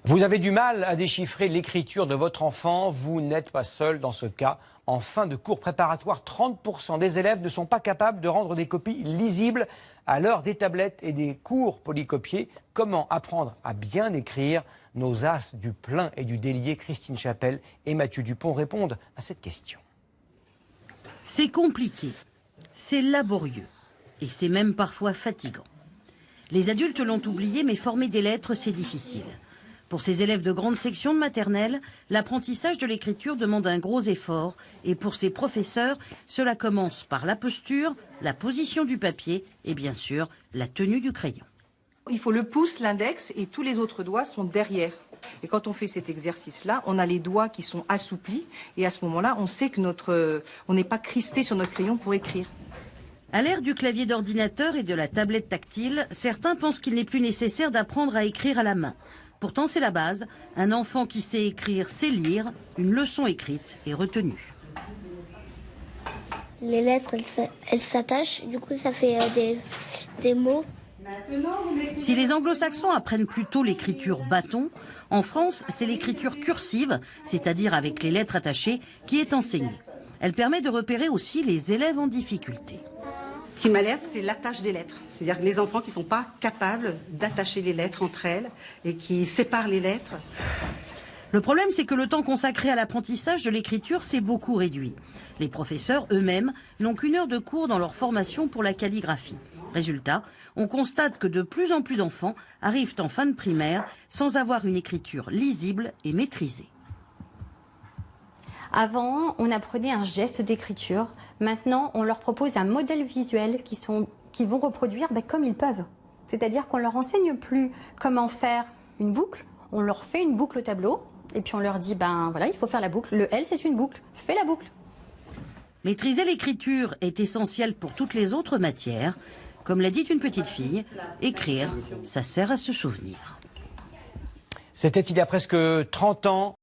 Vous avez du mal à déchiffrer l'écriture de votre enfant, vous n'êtes pas seul dans ce cas. En fin de cours préparatoire, 30% des élèves ne sont pas capables de rendre des copies lisibles à l'heure des tablettes et des cours polycopiés. Comment apprendre à bien écrire? Nos as du plein et du délié, Christine Chapelle et Mathieu Dupont, répondent à cette question. C'est compliqué, c'est laborieux et c'est même parfois fatigant. Les adultes l'ont oublié, mais former des lettres, c'est difficile. Pour ces élèves de grande section de maternelle, l'apprentissage de l'écriture demande un gros effort. Et pour ces professeurs, cela commence par la posture, la position du papier et bien sûr la tenue du crayon. Il faut le pouce, l'index et tous les autres doigts sont derrière. Et quand on fait cet exercice-là, on a les doigts qui sont assouplis et à ce moment-là, on sait que on n'est pas crispé sur notre crayon pour écrire. À l'ère du clavier d'ordinateur et de la tablette tactile, certains pensent qu'il n'est plus nécessaire d'apprendre à écrire à la main. Pourtant, c'est la base. Un enfant qui sait écrire sait lire. Une leçon écrite est retenue. Les lettres, elles s'attachent. Du coup, ça fait des mots. Si les anglo-saxons apprennent plutôt l'écriture bâton, en France, c'est l'écriture cursive, c'est-à-dire avec les lettres attachées, qui est enseignée. Elle permet de repérer aussi les élèves en difficulté. Ce qui m'alerte, c'est l'attache des lettres. C'est-à-dire les enfants qui ne sont pas capables d'attacher les lettres entre elles et qui séparent les lettres. Le problème, c'est que le temps consacré à l'apprentissage de l'écriture s'est beaucoup réduit. Les professeurs eux-mêmes n'ont qu'une heure de cours dans leur formation pour la calligraphie. Résultat, on constate que de plus en plus d'enfants arrivent en fin de primaire sans avoir une écriture lisible et maîtrisée. Avant, on apprenait un geste d'écriture. Maintenant, on leur propose un modèle visuel qui vont reproduire comme ils peuvent. C'est-à-dire qu'on ne leur enseigne plus comment faire une boucle. On leur fait une boucle au tableau et puis on leur dit, voilà, il faut faire la boucle. Le L, c'est une boucle. Fais la boucle. Maîtriser l'écriture est essentiel pour toutes les autres matières. Comme l'a dit une petite fille, écrire, ça sert à se souvenir. C'était il y a presque 30 ans.